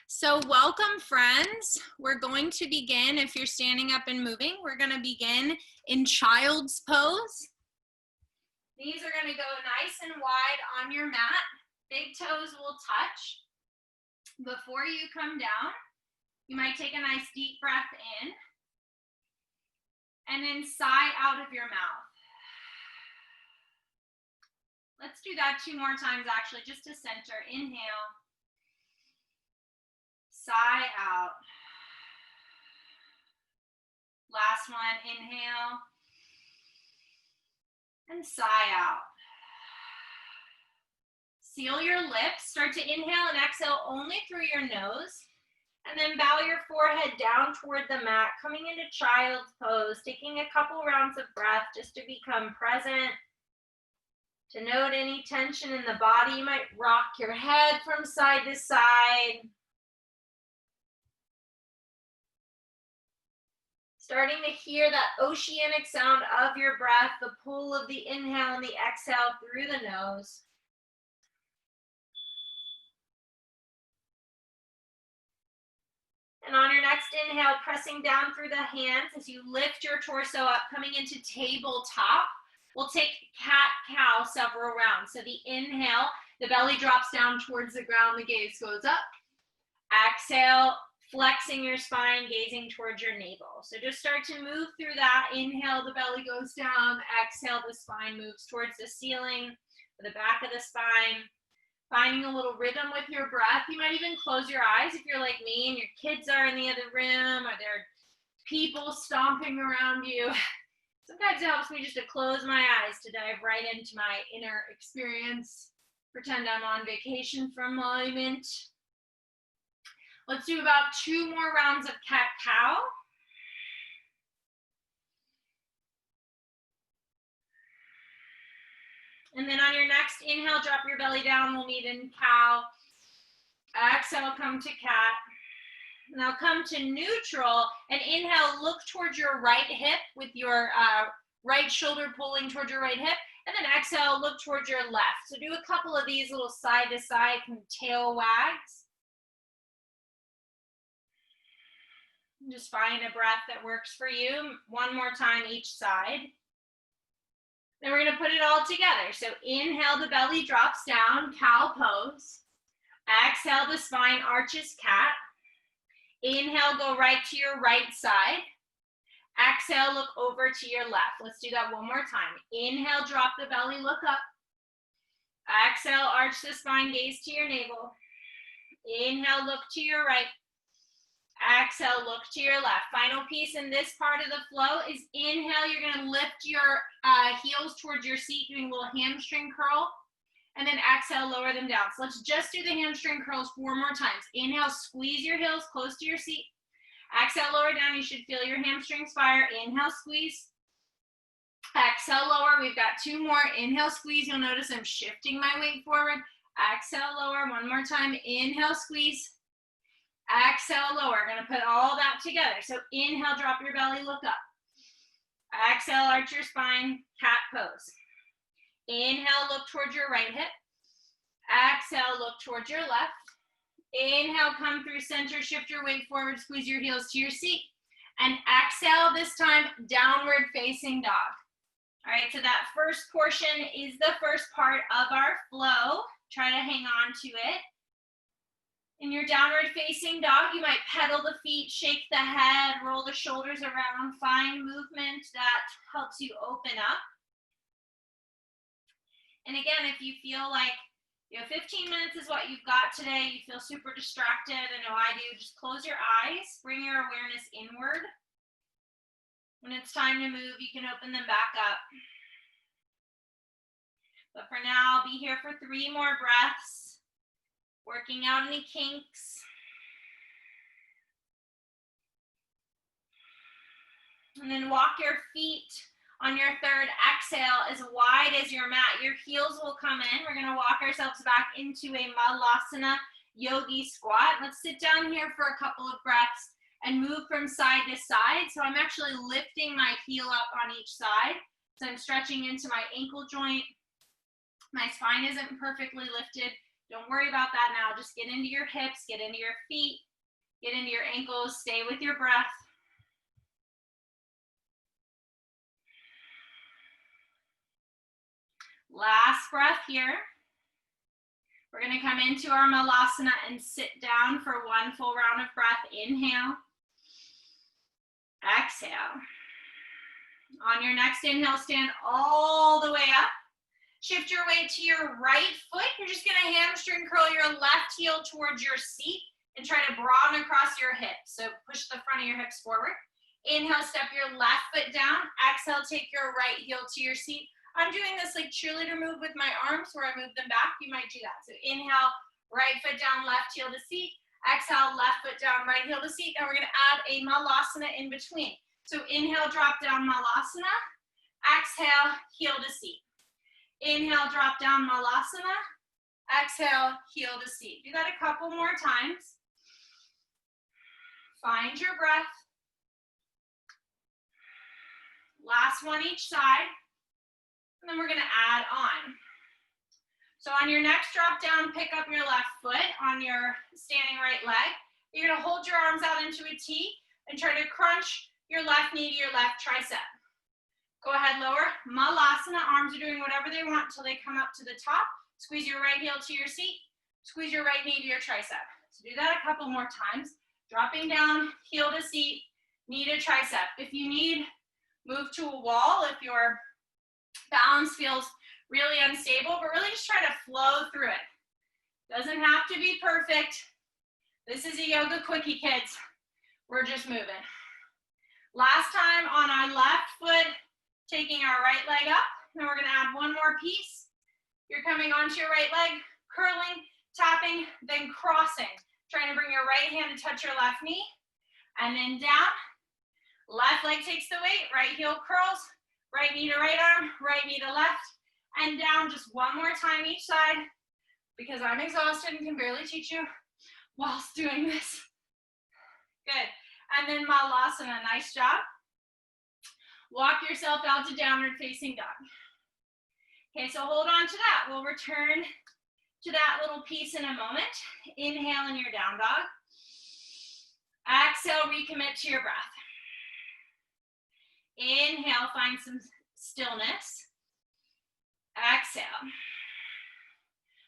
So welcome, friends. We're going to begin, if you're standing up and moving, we're going to begin in child's pose. Knees are going to go nice and wide on your mat. Big toes will touch. Before you come down, you might take a nice deep breath in and then sigh out of your mouth. Let's do that 2 more times actually, just to center. Inhale. Sigh out. Last one, inhale. And sigh out. Seal your lips. Start to inhale and exhale only through your nose. And then bow your forehead down toward the mat, coming into child's pose, taking a couple rounds of breath just to become present. To note any tension in the body, you might rock your head from side to side. Starting to hear that oceanic sound of your breath, the pull of the inhale and the exhale through the nose. And on your next inhale, pressing down through the hands as you lift your torso up, coming into tabletop. We'll take cat-cow several rounds. So the inhale, the belly drops down towards the ground, the gaze goes up. Exhale, flexing your spine, gazing towards your navel. So just start to move through that. Inhale, the belly goes down. Exhale, the spine moves towards the ceiling, the back of the spine. Finding a little rhythm with your breath. You might even close your eyes if you're like me and your kids are in the other room or there are people stomping around you. Sometimes it helps me just to close my eyes to dive right into my inner experience. Pretend I'm on vacation for a moment. Let's do about 2 more rounds of cat-cow. And then on your next inhale, drop your belly down. We'll meet in cow. Exhale, come to cat. Now come to neutral and inhale, look towards your right hip with your right shoulder pulling towards your right hip. And then exhale, look towards your left. So do a couple of these little side to side tail wags. Just find a breath that works for you. 1 more time each side. Then we're going to put it all together. So inhale, the belly drops down, cow pose. Exhale, the spine arches, cat. Inhale, go right to your right side. Exhale, look over to your left. Let's do that 1 more time. Inhale, drop the belly, look up. Exhale, arch the spine, gaze to your navel. Inhale, look to your right. Exhale, look to your left. Final piece in this part of the flow is inhale, you're going to lift your heels towards your seat, doing a little hamstring curl. And then exhale, lower them down. So let's just do the hamstring curls 4 more times. Inhale, squeeze your heels close to your seat. Exhale, lower down. You should feel your hamstrings fire. Inhale, squeeze. Exhale, lower. We've got 2 more. Inhale, squeeze. You'll notice I'm shifting my weight forward. Exhale, lower. 1 more time. Inhale, squeeze. Exhale, lower. Going to put all that together. So inhale, drop your belly, look up. Exhale, arch your spine, cat pose. Inhale, look towards your right hip. Exhale, look towards your left. Inhale, come through center, shift your weight forward, squeeze your heels to your seat. And exhale, this time, downward facing dog. All right, so that first portion is the first part of our flow. Try to hang on to it. In your downward facing dog, you might pedal the feet, shake the head, roll the shoulders around, find movement that helps you open up. And again, if you feel like 15 minutes is what you've got today, you feel super distracted, I know I do, just close your eyes, bring your awareness inward. When it's time to move, you can open them back up. But for now, be here for 3 more breaths. Working out any kinks. And then walk your feet on your third exhale as wide as your mat. Your heels will come in. We're going to walk ourselves back into a Malasana yogi squat. Let's sit down here for a couple of breaths and move from side to side. So I'm actually lifting my heel up on each side. So I'm stretching into my ankle joint. My spine isn't perfectly lifted. Don't worry about that now. Just get into your hips, get into your feet, get into your ankles, stay with your breath. Last breath here. We're gonna come into our malasana and sit down for one full round of breath. Inhale. Exhale. On your next inhale, stand all the way up. Shift your weight to your right foot. You're just gonna hamstring curl your left heel towards your seat and try to broaden across your hips. So push the front of your hips forward. Inhale, step your left foot down. Exhale, take your right heel to your seat. I'm doing this like cheerleader move with my arms where I move them back. You might do that. So inhale, right foot down, left heel to seat. Exhale, left foot down, right heel to seat. And we're gonna add a malasana in between. So inhale, drop down malasana. Exhale, heel to seat. Inhale, drop down malasana. Exhale, heel to seat. Do that a couple more times. Find your breath. Last one each side. And then we're gonna add on. So on your next drop down, pick up your left foot on your standing right leg. You're gonna hold your arms out into a T and try to crunch your left knee to your left tricep. Go ahead, lower, malasana. Arms are doing whatever they want until they come up to the top. Squeeze your right heel to your seat. Squeeze your right knee to your tricep. So do that a couple more times. Dropping down, heel to seat, knee to tricep. If you need, move to a wall if your balance feels really unstable, but really just try to flow through it. Doesn't have to be perfect. This is a yoga quickie, kids. We're just moving. Last time on our left foot, taking our right leg up. Then we're gonna add one more piece. You're coming onto your right leg, curling, tapping, then crossing. Trying to bring your right hand to touch your left knee. And then down. Left leg takes the weight, right heel curls, right knee to right arm, right knee to left, and down just one more time each side because I'm exhausted and can barely teach you whilst doing this. Good. And then malasana, nice job. Walk yourself out to downward facing dog. Okay, so hold on to that. We'll return to that little piece in a moment. Inhale in your down dog. Exhale, recommit to your breath. Inhale, find some stillness. Exhale.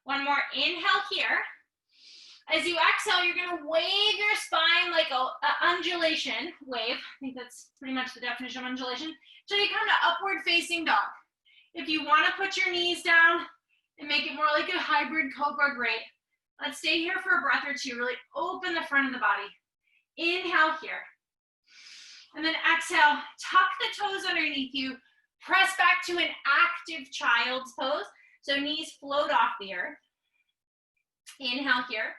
One more inhale here. As you exhale, you're gonna wave your spine like a undulation wave. I think that's pretty much the definition of undulation. So you come to upward facing dog. If you wanna put your knees down and make it more like a hybrid cobra, great. Let's stay here for a breath or two. Really open the front of the body. Inhale here. And then exhale, tuck the toes underneath you. Press back to an active child's pose. So knees float off the earth. Inhale here.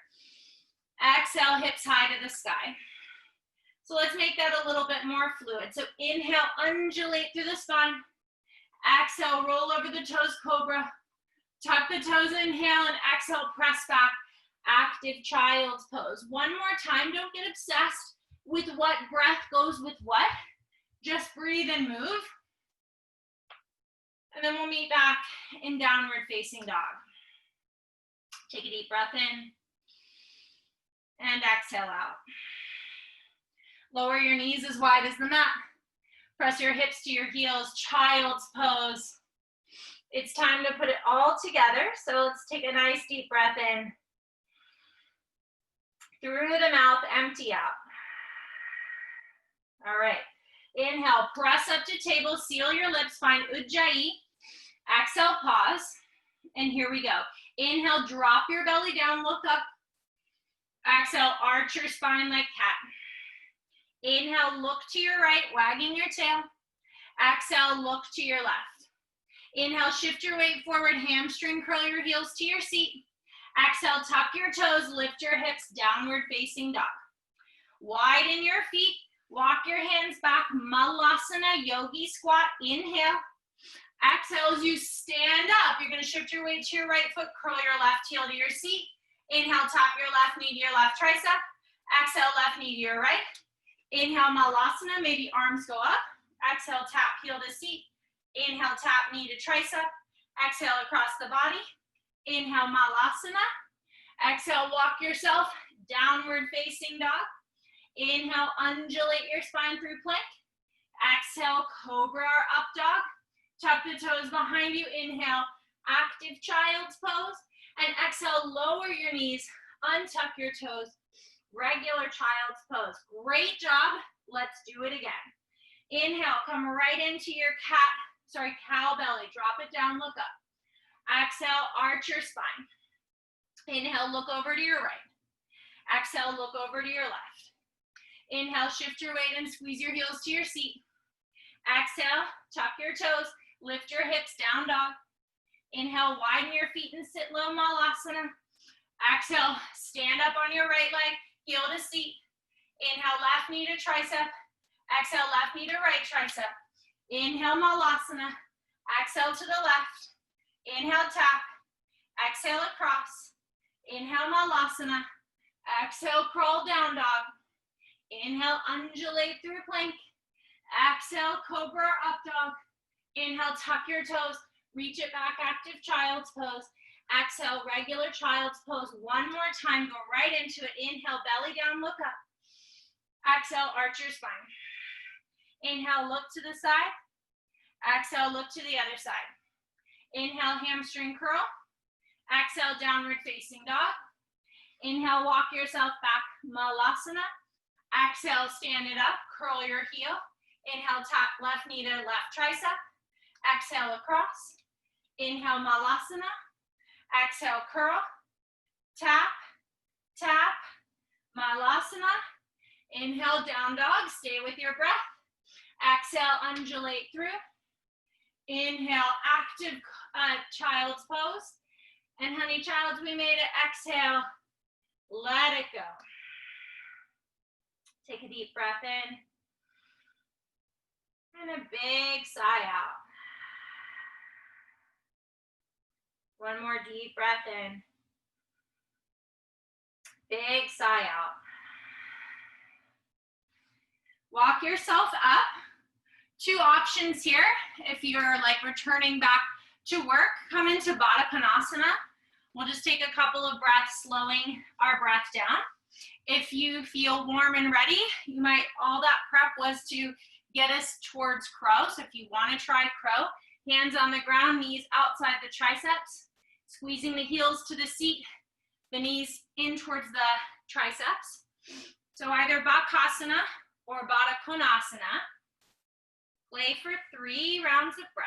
Exhale, hips high to the sky. So let's make that a little bit more fluid. So inhale, undulate through the spine. Exhale, roll over the toes, cobra. Tuck the toes, inhale, and exhale, press back, active child's pose. One more time, don't get obsessed with what breath goes with what. Just breathe and move. And then we'll meet back in downward facing dog. Take a deep breath in. And exhale out. Lower your knees as wide as the mat. Press your hips to your heels, child's pose. It's time to put it all together. So let's take a nice deep breath in. Through the mouth, empty out. All right. Inhale, press up to table, seal your lips, find Ujjayi. Exhale, pause. And here we go. Inhale, drop your belly down, look up. Exhale, arch your spine like cat. Inhale, look to your right, wagging your tail. Exhale, look to your left. Inhale, shift your weight forward, hamstring, curl your heels to your seat. Exhale, tuck your toes, lift your hips, downward facing dog. Widen your feet, walk your hands back, malasana, yogi squat. Inhale. Exhale as you stand up. You're gonna shift your weight to your right foot, curl your left heel to your seat. Inhale, tap your left knee to your left tricep. Exhale, left knee to your right. Inhale, malasana, maybe arms go up. Exhale, tap heel to seat. Inhale, tap knee to tricep. Exhale, across the body. Inhale, malasana. Exhale, walk yourself downward facing dog. Inhale, undulate your spine through plank. Exhale, cobra or up dog. Tuck the toes behind you. Inhale, active child's pose. And exhale, lower your knees, untuck your toes. Regular child's pose. Great job. Let's do it again. Inhale, come right into your cow belly. Drop it down, look up. Exhale, arch your spine. Inhale, look over to your right. Exhale, look over to your left. Inhale, shift your weight and squeeze your heels to your seat. Exhale, tuck your toes, lift your hips, down dog. Inhale, widen your feet and sit low, malasana. Exhale, stand up on your right leg, heel to seat. Inhale, left knee to tricep. Exhale, left knee to right tricep. Inhale, malasana. Exhale to the left. Inhale, tap. Exhale, across. Inhale, malasana. Exhale, crawl down dog. Inhale, undulate through plank. Exhale, cobra or up dog. Inhale, tuck your toes. Reach it back, active child's pose. Exhale, regular child's pose. One more time, go right into it. Inhale, belly down, look up. Exhale, arch your spine. Inhale, look to the side. Exhale, look to the other side. Inhale, hamstring curl. Exhale, downward facing dog. Inhale, walk yourself back, malasana. Exhale, stand it up, curl your heel. Inhale, tap left knee to left tricep. Exhale, across. Inhale, malasana. Exhale, curl. Tap, tap, malasana. Inhale, down dog, stay with your breath. Exhale, undulate through. Inhale, active child's pose. And honey childs, we made it. Exhale, let it go. Take a deep breath in. And a big sigh out. One more deep breath in. Big sigh out. Walk yourself up. Two options here. If you're like returning back to work, come into Baddha Konasana. We'll just take a couple of breaths, slowing our breath down. If you feel warm and ready, you might, all that prep was to get us towards crow. So if you want to try crow, hands on the ground, knees outside the triceps, squeezing the heels to the seat, the knees in towards the triceps. So either Bakasana or Baddha Konasana. Play for 3 rounds of breath.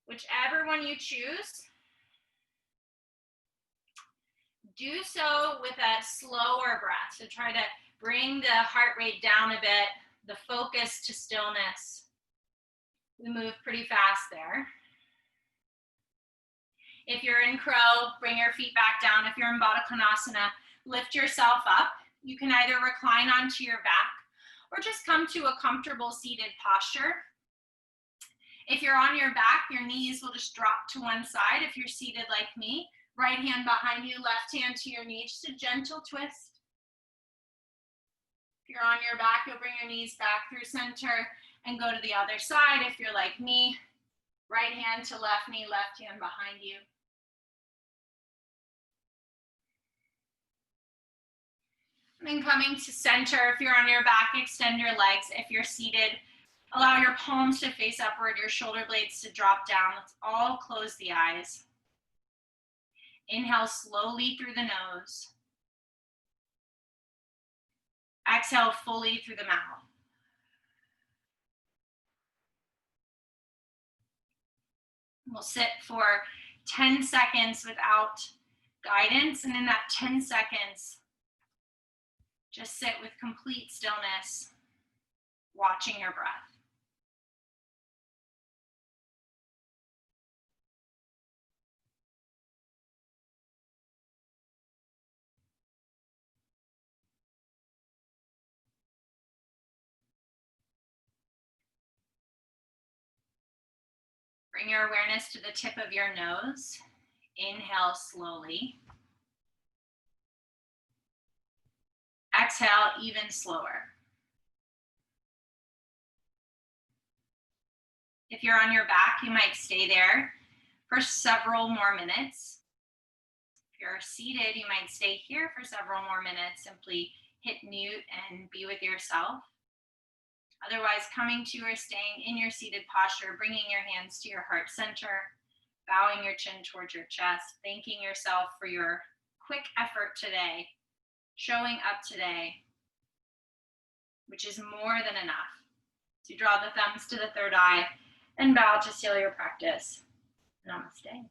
Whichever one you choose, do so with a slower breath. So try to bring the heart rate down a bit, the focus to stillness. We move pretty fast there. If you're in crow, bring your feet back down. If you're in Baddha Konasana, lift yourself up. You can either recline onto your back or just come to a comfortable seated posture. If you're on your back, your knees will just drop to one side. If you're seated like me, right hand behind you, left hand to your knee, just a gentle twist. If you're on your back, you'll bring your knees back through center and go to the other side. If you're like me, right hand to left knee, left hand behind you. And then coming to center, if you're on your back, extend your legs. If you're seated, allow your palms to face upward, your shoulder blades to drop down. Let's all close the eyes. Inhale slowly through the nose. Exhale fully through the mouth. We'll sit for 10 seconds without guidance, and in that 10 seconds, just sit with complete stillness, watching your breath. Bring your awareness to the tip of your nose. Inhale slowly. Exhale even slower. If you're on your back, you might stay there for several more minutes. If you're seated, you might stay here for several more minutes. Simply hit mute and be with yourself. Otherwise, coming to or staying in your seated posture, bringing your hands to your heart center, bowing your chin towards your chest, thanking yourself for your quick effort today, showing up today, which is more than enough. So draw the thumbs to the third eye and bow to seal your practice. Namaste.